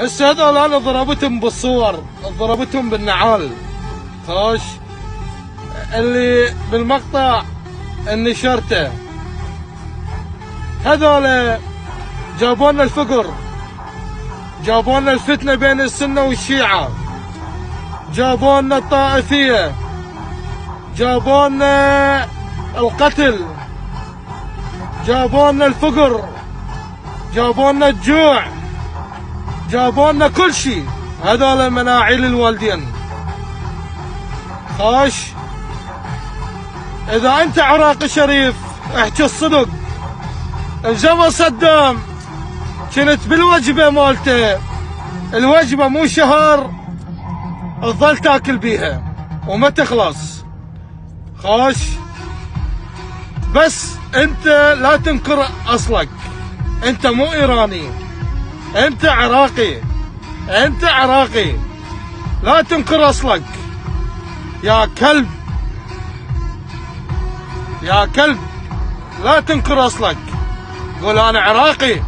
هسه هذول انا ضربتهم بالصور، ضربتهم بالنعال. خوش اللي بالمقطع اللي نشرته هذول جابوا لنا الفقر، جابوا لنا الفتنه بين السنه والشيعه، جابوا لنا الطائفيه، جابوا لنا القتل، جابوا لنا الفقر، جابوا لنا الجوع، جابوا لنا كل شيء. هذول مناعيل الوالدين. خوش اذا انت عراقي شريف احكي الصدق. الزمن صدام كنت بالوجبه مالته، الوجبه مو شهر تظل تاكل بيها وما تخلص. خوش بس انت لا تنكر اصلك، انت مو ايراني، انت عراقي، انت عراقي، لا تنكر اصلك يا كلب، يا كلب، لا تنكر اصلك. قول انا عراقي.